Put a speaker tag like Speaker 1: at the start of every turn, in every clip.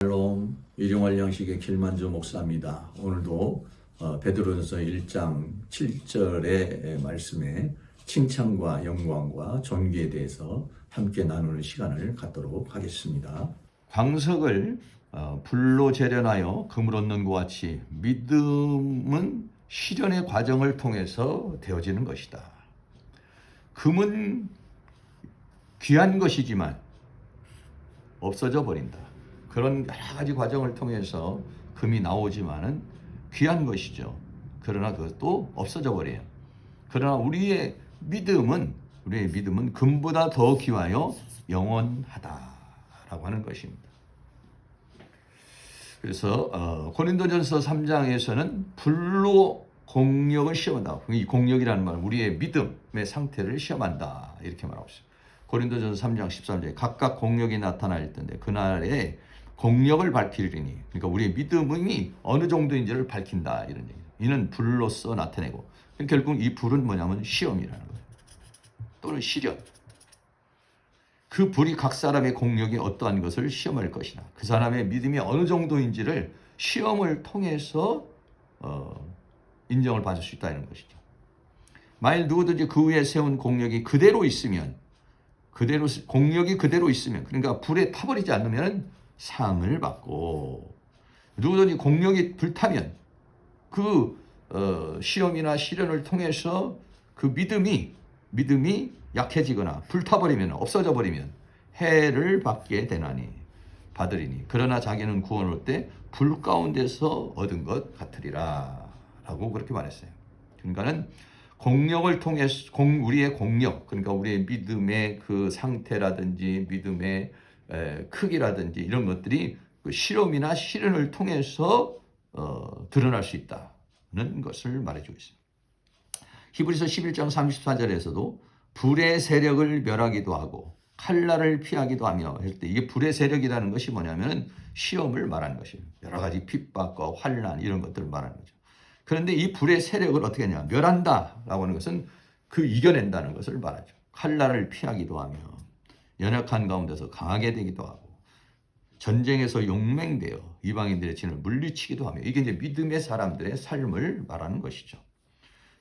Speaker 1: 샬롬, 일용할 양식의 길만주 목사입니다. 오늘도 베드로전서 1장 7절의 말씀에 칭찬과 영광과 존귀에 대해서 함께 나누는 시간을 갖도록 하겠습니다. 광석을 불로 재련하여 금을 얻는 것 같이 믿음은 시련의 과정을 통해서 되어지는 것이다. 금은 귀한 것이지만 없어져 버린다. 그런 여러 가지 과정을 통해서 금이 나오지만은 귀한 것이죠. 그러나 그것도 없어져 버려요. 그러나 우리의 믿음은 금보다 더 귀하여 영원하다라고 하는 것입니다. 그래서 고린도전서 3장에서는 불로 공력을 시험한다. 이 공력이라는 말은 우리의 믿음의 상태를 시험한다. 이렇게 말하고 있어요. 고린도전서 3장 13절에 각각 공력이 나타날 텐데 그날에 공력을 밝히리니, 그러니까 우리의 믿음이 어느 정도인지를 밝힌다 이런 얘기예요. 이는 불로서 나타내고, 결국 이 불은 뭐냐면 시험이라는 거예요. 또는 시련. 그 불이 각 사람의 공력이 어떠한 것을 시험할 것이나 그 사람의 믿음이 어느 정도인지를 시험을 통해서 인정을 받을 수 있다는 것이죠. 만일 누구든지 그 위에 세운 공력이 그대로 있으면, 공력이 그대로 있으면, 그러니까 불에 타버리지 않으면 상을 받고, 누구든지 공력이 불타면 그 시험이나 시련을 통해서 그 믿음이 약해지거나 불타버리면, 없어져 버리면 해를 받게 받으리니 그러나 자기는 구원을 얻을 때 불 가운데서 얻은 것 같으리라 라고 그렇게 말했어요. 그러니까는 공력을 통해서 우리의 공력, 그러니까 우리의 믿음의 그 상태라든지 믿음의 크기라든지 이런 것들이 그 실험이나 시련을 통해서 드러날 수 있다는 것을 말해주고 있습니다. 히브리서 11장 34절에서도 불의 세력을 멸하기도 하고 칼날을 피하기도 하며 할 때, 이게 불의 세력이라는 것이 뭐냐면 시험을 말하는 것이에요. 여러 가지 핍박과 환난 이런 것들을 말하는 거죠. 그런데 이 불의 세력을 어떻게 하냐, 멸한다라고 하는 것은 그 이겨낸다는 것을 말하죠. 칼날을 피하기도 하며 연약한 가운데서 강하게 되기도 하고 전쟁에서 용맹되어 이방인들의 진을 물리치기도 하며, 이게 이제 믿음의 사람들의 삶을 말하는 것이죠.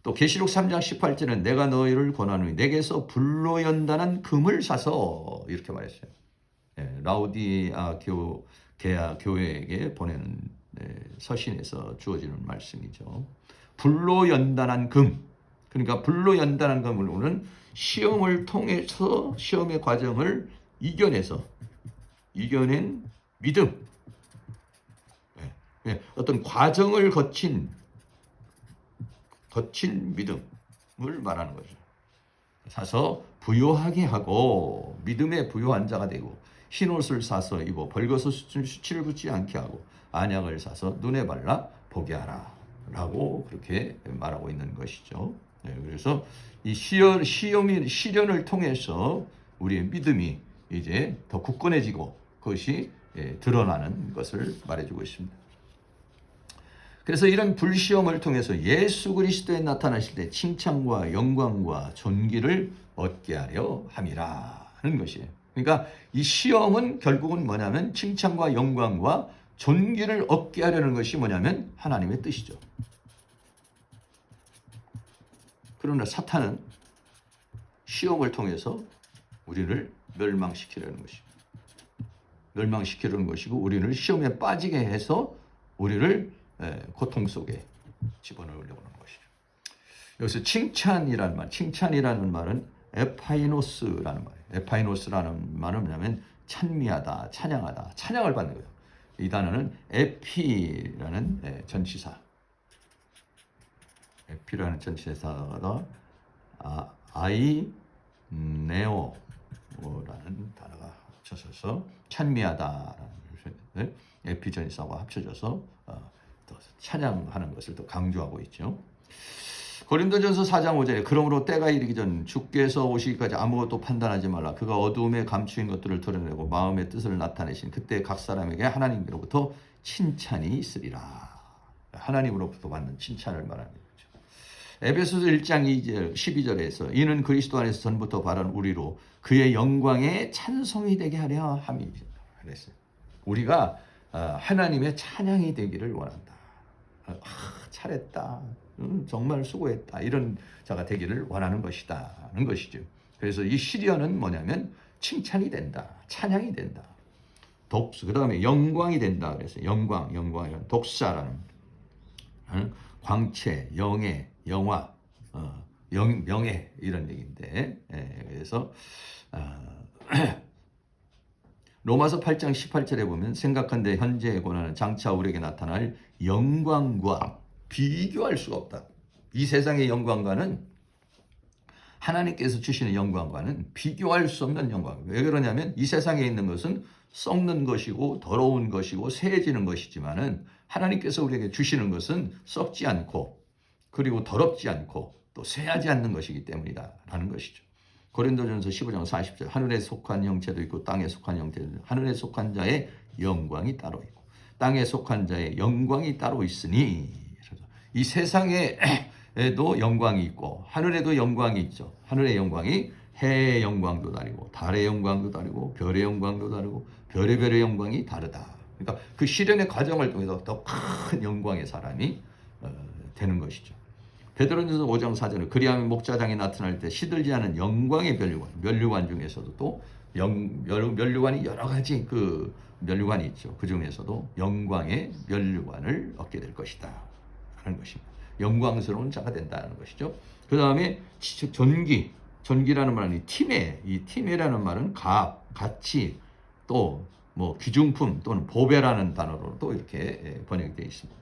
Speaker 1: 또 계시록 3장 18절은 내가 너희를 권하노니 내게서 불로 연단한 금을 사서, 이렇게 말했어요. 라우디아 교회에게 보내는 서신에서 주어지는 말씀이죠. 불로 연단한 금, 그러니까 불로 연단한 금을 우리는 시험을 통해서 시험의 과정을 이겨낸 믿음, 어떤 과정을 거친 믿음을 말하는 거죠. 사서 부요하게 하고 믿음의 부요한 자가 되고, 흰옷을 사서 입어 벌거벗어 수치를 붙지 않게 하고 안약을 사서 눈에 발라 보게 하라 라고 그렇게 말하고 있는 것이죠. 그래서 이 시련을 통해서 우리의 믿음이 이제 더 굳건해지고 그것이 드러나는 것을 말해주고 있습니다. 그래서 이런 불시험을 통해서 예수 그리스도에 나타나실 때 칭찬과 영광과 존귀를 얻게 하려 함이라는 것이에요. 그러니까 이 시험은 결국은 뭐냐면 칭찬과 영광과 존귀를 얻게 하려는 것이 뭐냐면 하나님의 뜻이죠. 그러나 사탄은 시험을 통해서 우리를 멸망시키려는 것이고 우리를 시험에 빠지게 해서 우리를 고통 속에 집어넣으려고 하는 것이죠. 여기서 칭찬이라는 말은 에파이노스라는 말이에요. 에파이노스라는 말은 뭐냐면 찬미하다, 찬양하다, 찬양을 받는 거예요. 이 단어는 에피라는 전치사, 아이네오라는 단어가 합쳐져서 찬미하다라는 에피 전치사와 합쳐져서 또 찬양하는 것을 또 강조하고 있죠. 고린도전서 4장 5절에 그러므로 때가 이르기 전 주께서 오시기까지 아무것도 판단하지 말라. 그가 어두움에 감추인 것들을 드러내고 마음의 뜻을 나타내신 그때 각 사람에게 하나님으로부터 칭찬이 있으리라. 하나님으로부터 받는 칭찬을 말하는 거죠. 에베소서 1장 2절 12절에서 이는 그리스도 안에서 전부터 바란 우리로 그의 영광에 찬송이 되게 하려 함이라 그랬어요. 우리가 하나님의 찬양이 되기를 원한다. 잘했다. 정말 수고했다. 이런 자가 되기를 원하는 것이다는 것이죠. 그래서 이 시련은 뭐냐면 칭찬이 된다. 찬양이 된다. 독수, 그 다음에 영광이 된다. 그래서 영광이란 독사라는 광채, 영예, 영화, 명예 이런 얘기인데, 그래서 로마서 8장 18절에 보면 생각한데 현재의 고난은 장차 우리에게 나타날 영광과 비교할 수가 없다. 이 세상의 영광과는 하나님께서 주시는 영광과는 비교할 수 없는 영광. 왜 그러냐면 이 세상에 있는 것은 썩는 것이고 더러운 것이고 새해지는 것이지만은 하나님께서 우리에게 주시는 것은 썩지 않고 그리고 더럽지 않고 또 쇠하지 않는 것이기 때문이다라는 것이죠. 고린도전서 15장 40절 하늘에 속한 형체도 있고 땅에 속한 형체도 있고 하늘에 속한 자의 영광이 따로 있고 땅에 속한 자의 영광이 따로 있으니 이 세상에도 영광이 있고 하늘에도 영광이 있죠. 하늘의 영광이 해의 영광도 다르고 달의 영광도 다르고 별의 영광도 다르고 별의 영광이 다르다. 그러니까 그 시련의 과정을 통해서 더 큰 영광의 사람이 되는 것이죠. 베드로전서 5장 4절에 그리하면 목자장이 나타날 때 시들지 않은 영광의 면류관 중에서도 또 면류관이 여러 가지 그 면류관이 있죠. 그 중에서도 영광의 면류관을 얻게 될 것이다 하는 것입니다. 영광스러운 자가 된다는 것이죠. 그 다음에 전기라는 말은 이 팀이라는 말은 가치 또 뭐 귀중품 또는 보배라는 단어로도 이렇게 번역되어 있습니다.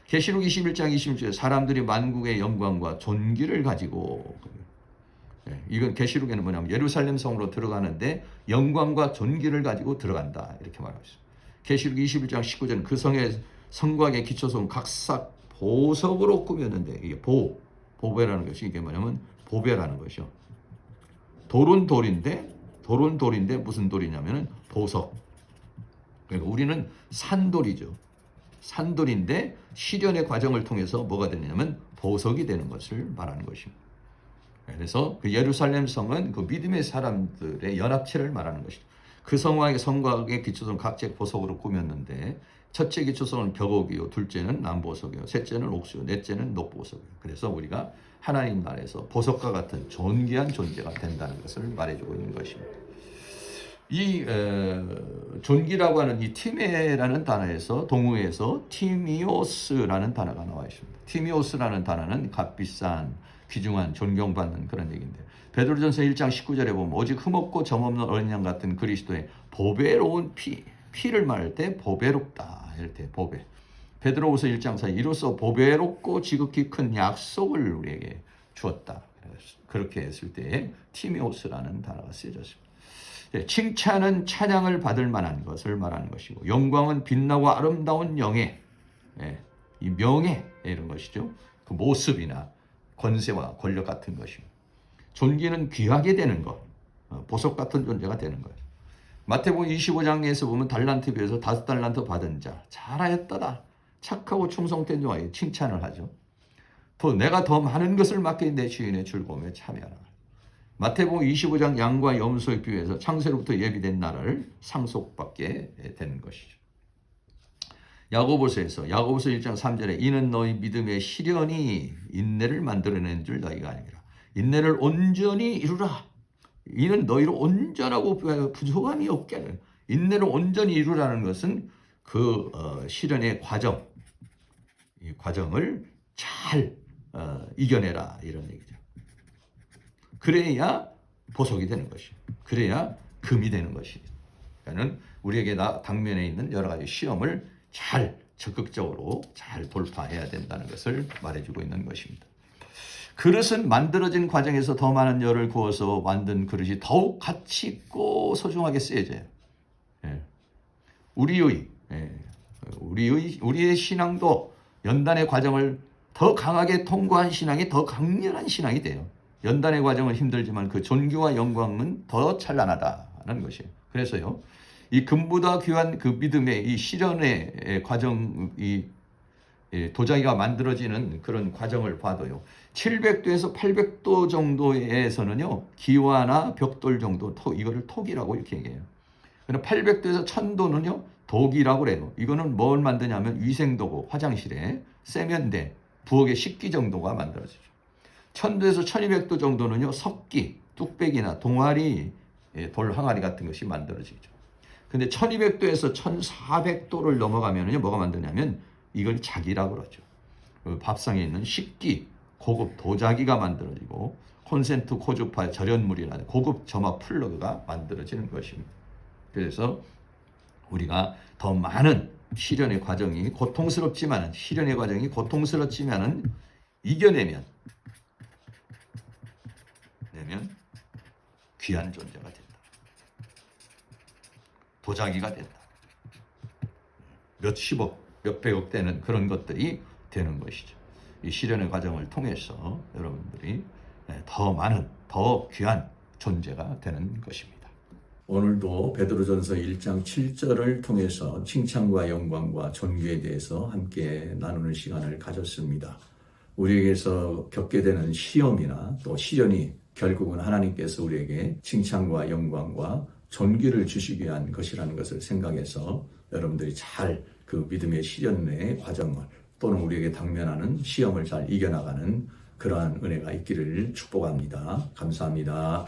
Speaker 1: 계시록 21장 26절에 사람들이 만국의 영광과 존귀를 가지고 이건 계시록에는 뭐냐면 예루살렘 성으로 들어가는데 영광과 존귀를 가지고 들어간다 이렇게 말하고 있습니다. 계시록 21장 19절은 그 성의 성곽의 기초성은 각각 보석으로 꾸몄는데 이게 보배라는 것이 이게 뭐냐면 보배라는 것이요. 돌은 돌인데 무슨 돌이냐면은 보석. 그러니까 우리는 산돌이죠. 산돌인데 시련의 과정을 통해서 뭐가 되냐면 보석이 되는 것을 말하는 것입니다. 그래서 그 예루살렘 성은 그 믿음의 사람들의 연합체를 말하는 것이죠. 그 성곽의 기초성은 각색 보석으로 꾸몄는데 첫째 기초성은 벽옥이요, 둘째는 남보석이요, 셋째는 옥수요, 넷째는 녹보석이요. 그래서 우리가 하나님 나라에서 보석과 같은 존귀한 존재가 된다는 것을 말해주고 있는 것입니다. 이 존귀라고 하는 이 티메라는 단어에서 동우에서 티미오스라는 단어가 나와 있습니다. 티미오스라는 단어는 값비싼 귀중한 존경받는 그런 얘기인데 베드로전서 1장 19절에 보면 오직 흠없고 점없는 어린 양 같은 그리스도의 보배로운 피를 말할 때 보배롭다 이럴 때 보배. 베드로후서 1장 4 이로써 보배롭고 지극히 큰 약속을 우리에게 주었다. 그렇게 했을 때 티미오스라는 단어가 쓰여졌습니다. 칭찬은 찬양을 받을 만한 것을 말하는 것이고 영광은 빛나고 아름다운 영예, 이 명예 이런 것이죠. 그 모습이나 권세와 권력 같은 것입니다. 존귀는 귀하게 되는 것, 보석 같은 존재가 되는 거예요. 마태복음 25장에서 보면 달란트에 비해서 5달란트 받은 자 잘하였다다 착하고 충성된 자에게 칭찬을 하죠. 또 내가 더 많은 것을 맡긴 내 주인의 즐거움에 참여하라. 마태복음 25장 양과 염소에 비유해서 창세로부터 예비된 나라를 상속받게 되는 것이죠. 야고보서 1장 3절에 이는 너희 믿음의 시련이 인내를 만들어낸 줄 너희가 아니라 인내를 온전히 이루라. 이는 너희로 온전하고 부족함이 없게 하는 인내를 온전히 이루라는 것은 그 시련의 과정, 이 과정을 잘 이겨내라 이런 얘기죠. 그래야 보석이 되는 것이, 그래야 금이 되는 것이. 그러니까는 우리에게 당면에 있는 여러 가지 시험을 잘 적극적으로 잘 돌파해야 된다는 것을 말해주고 있는 것입니다. 그릇은 만들어진 과정에서 더 많은 열을 구워서 만든 그릇이 더욱 가치 있고 소중하게 쓰여져요. 우리의 신앙도 연단의 과정을 더 강하게 통과한 신앙이 더 강렬한 신앙이 돼요. 연단의 과정은 힘들지만 그 존귀와 영광은 더 찬란하다는 것이에요. 그래서요, 이 금보다 귀한 그 믿음의 이 시련의 과정, 이 도자기가 만들어지는 그런 과정을 봐도요, 700도에서 800도 정도에서는요, 기와나 벽돌 정도, 이거를 톡이라고 이렇게 얘기해요. 그럼 800도에서 1000도는요 도기라고 그래요. 이거는 뭘 만드냐면 위생도구, 화장실에 세면대, 부엌의 식기 정도가 만들어지죠. 1000도에서 1200도 정도는요 석기, 뚝배기나 동아리, 돌 항아리 같은 것이 만들어지죠. 근데 1200도에서 1400도를 넘어가면요 뭐가 만드냐면 이걸 자기라고 그러죠. 그 밥상에 있는 식기, 고급 도자기가 만들어지고 콘센트, 고주파, 절연물이나 고급 점화 플러그가 만들어지는 것입니다. 그래서 우리가 더 많은 실현의 과정이 고통스럽지만 이겨내면 귀한 존재가 된다. 도자기가 된다. 몇십억, 몇백억 되는 그런 것들이 되는 것이죠. 이 실현의 과정을 통해서 여러분들이 더 많은, 더 귀한 존재가 되는 것입니다. 오늘도 베드로전서 1장 7절을 통해서 칭찬과 영광과 존귀에 대해서 함께 나누는 시간을 가졌습니다. 우리에게서 겪게 되는 시험이나 또 시련이 결국은 하나님께서 우리에게 칭찬과 영광과 존귀를 주시기 위한 것이라는 것을 생각해서 여러분들이 잘 그 믿음의 시련의 과정을 또는 우리에게 당면하는 시험을 잘 이겨나가는 그러한 은혜가 있기를 축복합니다. 감사합니다.